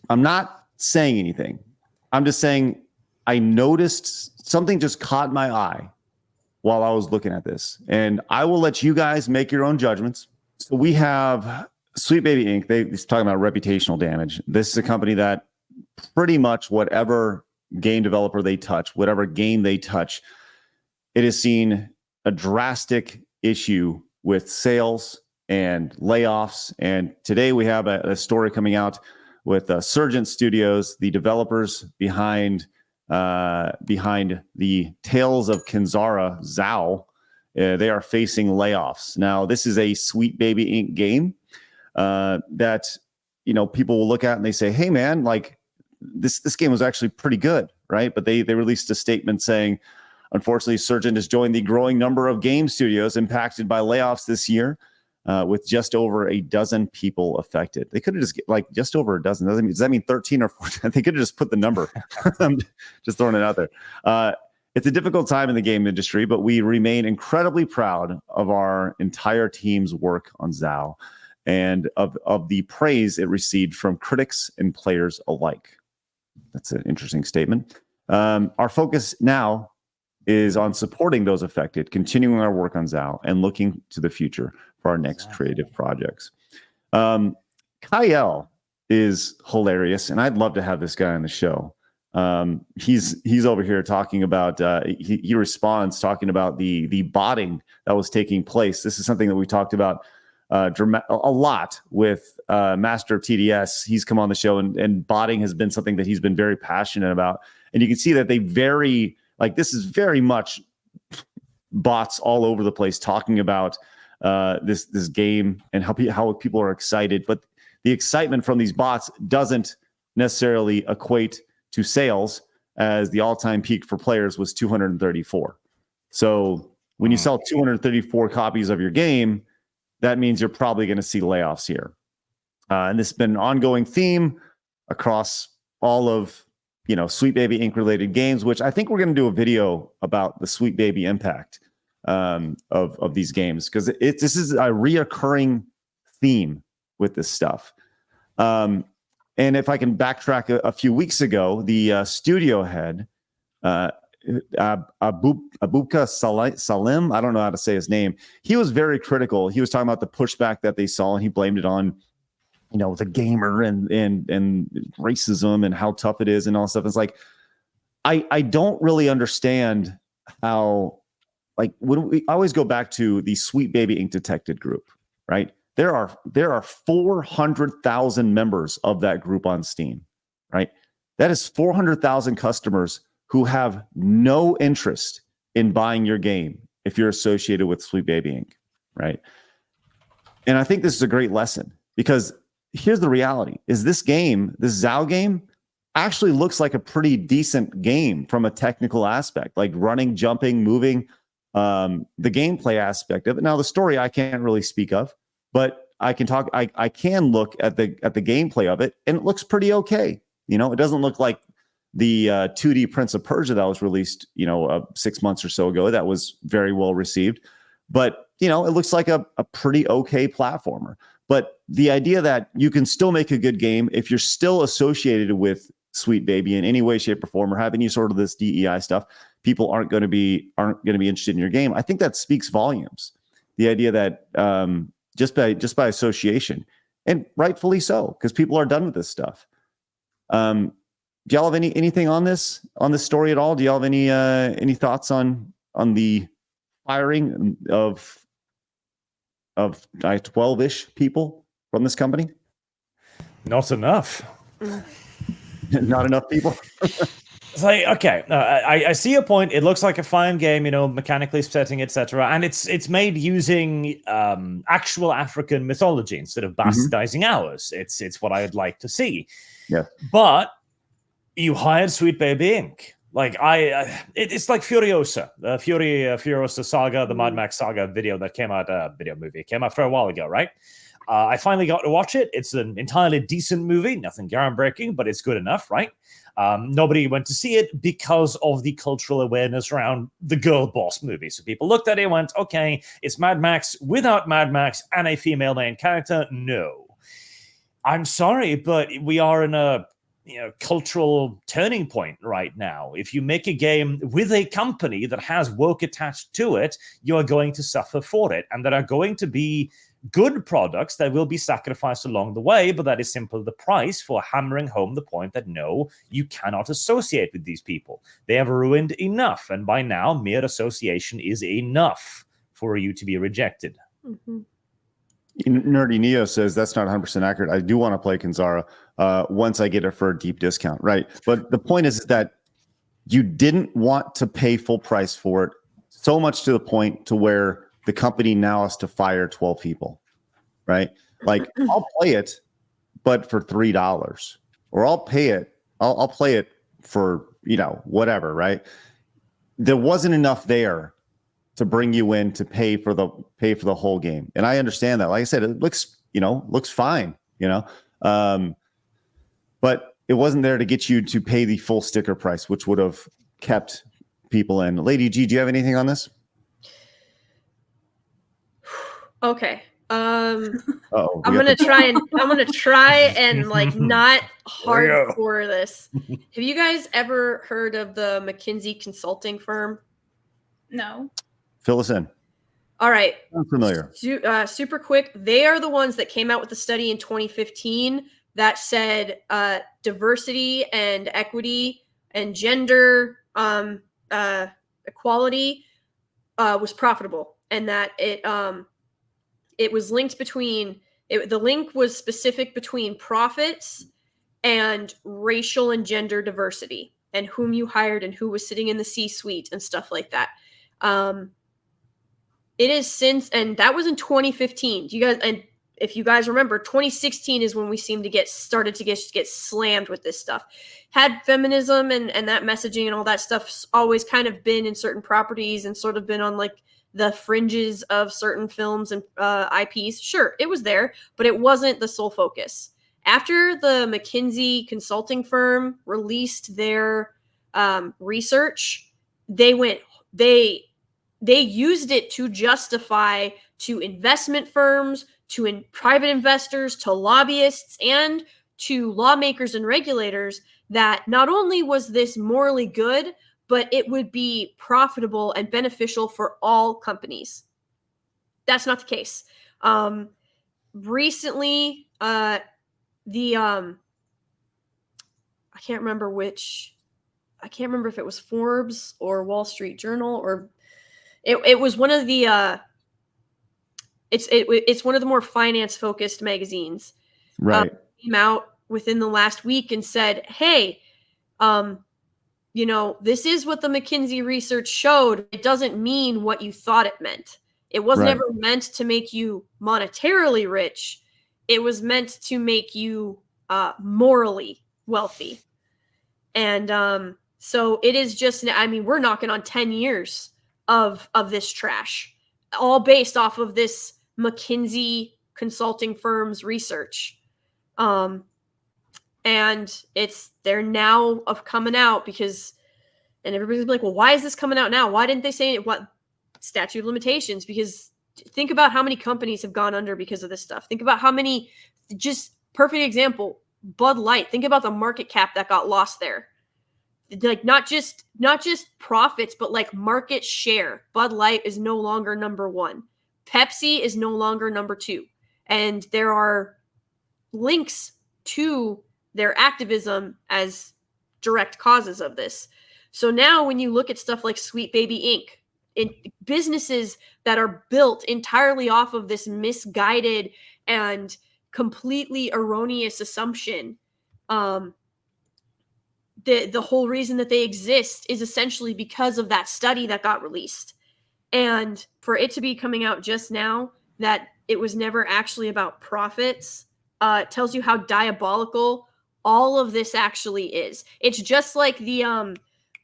I'm not saying anything. I'm just saying I noticed something just caught my eye while I was looking at this. And I will let you guys make your own judgments. So we have Sweet Baby Inc. They're talking about reputational damage. This is a company that pretty much whatever game developer they touch, whatever game they touch, it has seen a drastic issue with sales and layoffs. And today we have a story coming out with Surgent Studios, the developers behind the Tales of Kinzara, Zao. They are facing layoffs. Now, this is a Sweet Baby Inc. game that, people will look at and they say, hey, man, like this game was actually pretty good, right? But they released a statement saying, unfortunately, Surgent has joined the growing number of game studios impacted by layoffs this year, with just over a dozen people affected. They could have just just over a dozen. Does that mean 13 or 14? They could have just put the number. I'm just throwing it out there. It's a difficult time in the game industry, but we remain incredibly proud of our entire team's work on Zao and of the praise it received from critics and players alike. That's an interesting statement. Our focus now is on supporting those affected, continuing our work on Zao, and looking to the future for our next creative projects. Kyle is hilarious, and I'd love to have this guy on the show. He's over here talking about, he responds talking about the botting that was taking place. This is something that we talked about a lot with Master of TDS. He's come on the show, and botting has been something that he's been very passionate about. And you can see that this is very much bots all over the place talking about this game and how people are excited. But the excitement from these bots doesn't necessarily equate to sales, as the all-time peak for players was 234. So when you sell 234 copies of your game, that means you're probably going to see layoffs here. And this has been an ongoing theme across all of Sweet Baby Inc. related games, which I think we're going to do a video about the Sweet Baby impact of these games, because this is a reoccurring theme with this stuff. And if I can backtrack a few weeks ago, the studio head, Abubka Salim, I don't know how to say his name. He was very critical. He was talking about the pushback that they saw, and he blamed it on the gamer and racism and how tough it is and all that stuff. It's like, I don't really understand how, when we always go back to the Sweet Baby Inc. Detected group, right? There are 400,000 members of that group on Steam, right? That is 400,000 customers who have no interest in buying your game if you're associated with Sweet Baby Inc., right? And I think this is a great lesson, because here's the reality: is this Zao game actually looks like a pretty decent game from a technical aspect, like running, jumping, moving, the gameplay aspect of it. Now, the story I can't really speak of, but I can talk. I can look at the gameplay of it, and it looks pretty okay. It doesn't look like the 2D Prince of Persia that was released, 6 months or so ago. That was very well received, but it looks like a pretty okay platformer. But the idea that you can still make a good game if you're still associated with Sweet Baby in any way, shape, or form, or have any sort of this DEI stuff, people aren't going to be interested in your game. I think that speaks volumes. The idea that just by association, and rightfully so, because people are done with this stuff. Do y'all have anything on this story at all? Do y'all have any thoughts on the firing of 12-ish people from this company? Not enough. Not enough people. It's like, okay, I see your point. It looks like a fine game, mechanically setting, etc. And it's made using actual African mythology instead of bastardizing ours. It's what I'd like to see. Yeah. But you hired Sweet Baby Inc. It's like Furiosa, Furiosa Saga, the Mad Max Saga video that came out, video movie. It came out for a while ago, right? I finally got to watch it. It's an entirely decent movie, nothing groundbreaking, but it's good enough, right? Nobody went to see it because of the cultural awareness around the girl boss movie. So people looked at it and went, okay, it's Mad Max without Mad Max and a female main character. No. I'm sorry, but we are in a cultural turning point right now. If you make a game with a company that has woke attached to it, you are going to suffer for it. And there are going to be good products that will be sacrificed along the way, but that is simply the price for hammering home the point that no, you cannot associate with these people. They have ruined enough. And by now, mere association is enough for you to be rejected. Mm-hmm. Nerdy Neo says that's not 100% accurate. I do want to play Kanzara once I get it for a deep discount, right? But the point is that you didn't want to pay full price for it, so much to the point to where the company now has to fire 12 people, right? Like, I'll play it, but for $3, or I'll pay it. I'll play it for, whatever, right? There wasn't enough there to bring you in to pay for the whole game. And I understand that. Like I said, it looks fine, but it wasn't there to get you to pay the full sticker price, which would have kept people in. Lady G, do you have anything on this? Okay. I'm Uh-oh, gonna try and like not hardcore this. Have you guys ever heard of the McKinsey consulting firm? No. Fill us in. All right. I'm familiar. Super quick. They are the ones that came out with the study in 2015 that said diversity and equity and gender equality was profitable, and that it was linked between the link was specific between profits and racial and gender diversity and whom you hired and who was sitting in the C-suite and stuff like that. It is since, and that was in 2015. Do you guys, and if you guys remember, 2016 is when we seem to get slammed with this stuff. Had feminism and that messaging and all that stuff's always kind of been in certain properties and sort of been on like the fringes of certain films and IPs. Sure, it was there, but it wasn't the sole focus. After the McKinsey consulting firm released their research, they used it to justify to investment firms, to private investors, to lobbyists, and to lawmakers and regulators that not only was this morally good, but it would be profitable and beneficial for all companies. That's not the case. Recently, I can't remember if it was Forbes or Wall Street Journal or it was one of the it's one of the more finance focused magazines. Right. Came out within the last week and said, hey, this is what the McKinsey research showed. It doesn't mean what you thought it meant. It wasn't ever meant to make you monetarily rich. It was meant to make you morally wealthy. And so it is just, we're knocking on 10 years of this trash, all based off of this McKinsey consulting firm's research. And they're now coming out and everybody's like, well, why is this coming out now? Why didn't they say it? What statute of limitations? Because think about how many companies have gone under because of this stuff. Think about how many, just perfect example, Bud Light. Think about the market cap that got lost there. Like not just profits, but like market share. Bud Light is no longer number one. Pepsi is no longer number two. And there are links to their activism as direct causes of this. So now when you look at stuff like Sweet Baby Inc., in businesses that are built entirely off of this misguided and completely erroneous assumption, the whole reason that they exist is essentially because of that study that got released. And for it to be coming out just now that it was never actually about profits, tells you how diabolical all of this actually is. It's just like the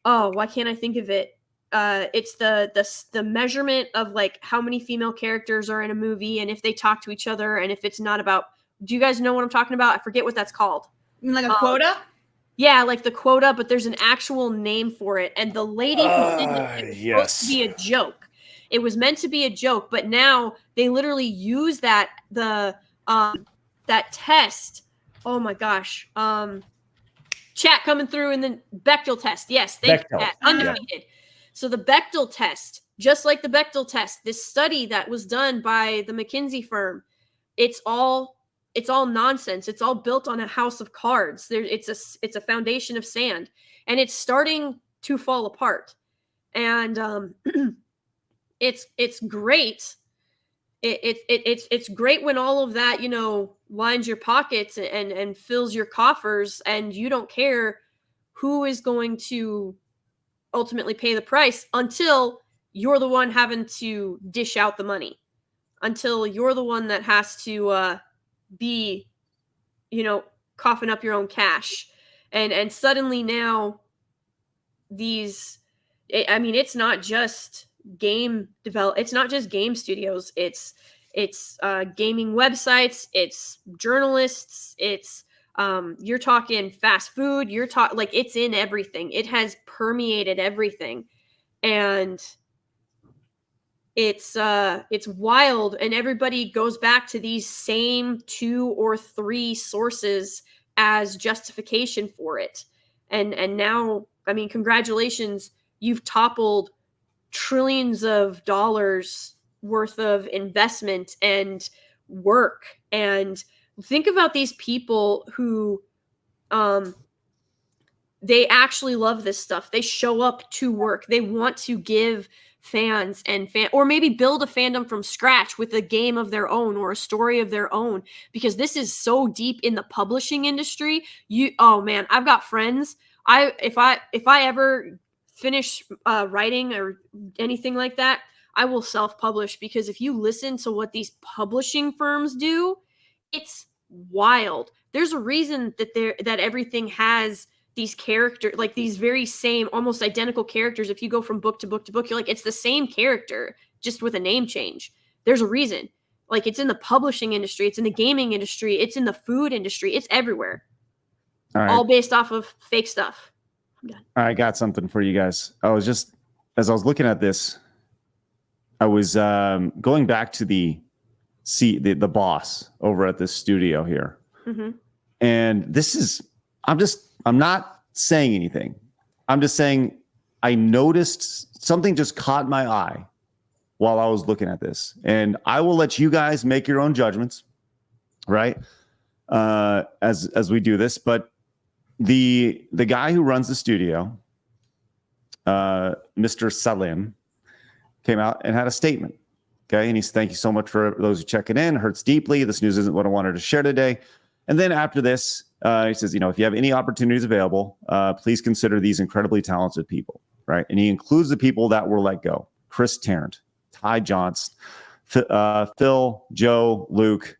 why can't I think of it? It's the measurement of like how many female characters are in a movie and if they talk to each other and if it's not about. Do you guys know what I'm talking about? I forget what that's called. You mean like a quota? Yeah, like the quota, but there's an actual name for it. And the lady who did it was supposed to be a joke. It was meant to be a joke, but now they literally use that that test. Oh my gosh. Chat coming through in the Bechdel test. Yes, thank you, Bechdel, Chat. yeah. Undefeated. So the Bechdel test, just like the Bechdel test, this study that was done by the McKinsey firm, it's all nonsense. It's all built on a house of cards. It's a foundation of sand, and it's starting to fall apart. And it's great. It's great when all of that, lines your pockets and fills your coffers, and you don't care who is going to ultimately pay the price until you're the one having to dish out the money, until you're the one that has to be, coughing up your own cash. And suddenly now it's not just it's not just game studios. It's gaming websites, it's journalists, it's you're talking fast food, you're talking like it's in everything. It has permeated everything. And it's wild, and everybody goes back to these same 2 or 3 sources as justification for it. And now, congratulations, you've toppled trillions of dollars worth of investment and work. And think about these people who they actually love this stuff. They show up to work. They want to give fans or maybe build a fandom from scratch with a game of their own or a story of their own, because this is so deep in the publishing industry. Oh man, I've got friends. If I ever finish writing or anything like that, I will self-publish, because if you listen to what these publishing firms do, it's wild. There's a reason that everything has these characters, like these very same, almost identical characters. If you go from book to book to book, you're like, it's the same character, just with a name change. There's a reason. Like, it's in the publishing industry, it's in the gaming industry, it's in the food industry, it's everywhere. All based off of fake stuff. I'm done. I got something for you guys. As I was looking at this, I was going back to the boss over at this studio here. Mm-hmm. And I'm not saying anything. I'm just saying I noticed something just caught my eye while I was looking at this. And I will let you guys make your own judgments, right? As we do this. But the guy who runs the studio, Mr. Salim, came out and had a statement. Okay. And he's, thank you so much for those who check it in. Hurts deeply. This news isn't what I wanted to share today. And then after this, he says, if you have any opportunities available, please consider these incredibly talented people, right? And he includes the people that were let go: Chris Tarrant, Ty Johnson, Phil, Joe, Luke,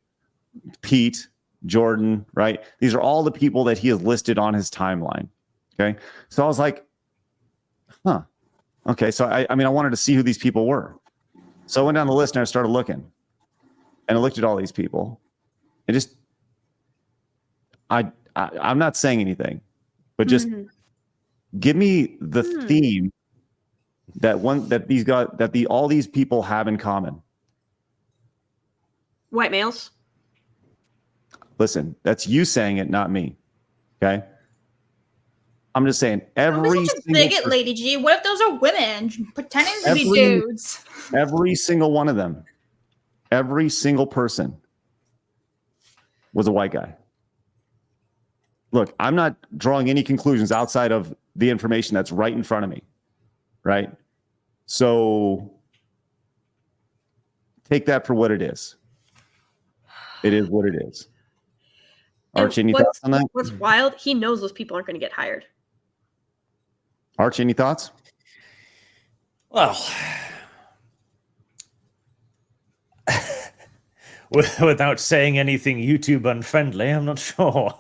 Pete, Jordan, right? These are all the people that he has listed on his timeline. Okay. So I was like, okay. So I wanted to see who these people were. So I went down the list and I started looking, and I looked at all these people. And just, I'm not saying anything, but just give me the theme all these people have in common. White males. Listen, that's you saying it, not me. Okay. I'm just saying Don't be such a bigot, Lady G. What if those are women pretending to be dudes? Every single one of them, every single person was a white guy. Look, I'm not drawing any conclusions outside of the information that's right in front of me, right? So take that for what it is. It is what it is. Archie, any thoughts on that? What's wild, he knows those people aren't going to get hired. Archie, any thoughts? Well, without saying anything YouTube unfriendly, I'm not sure.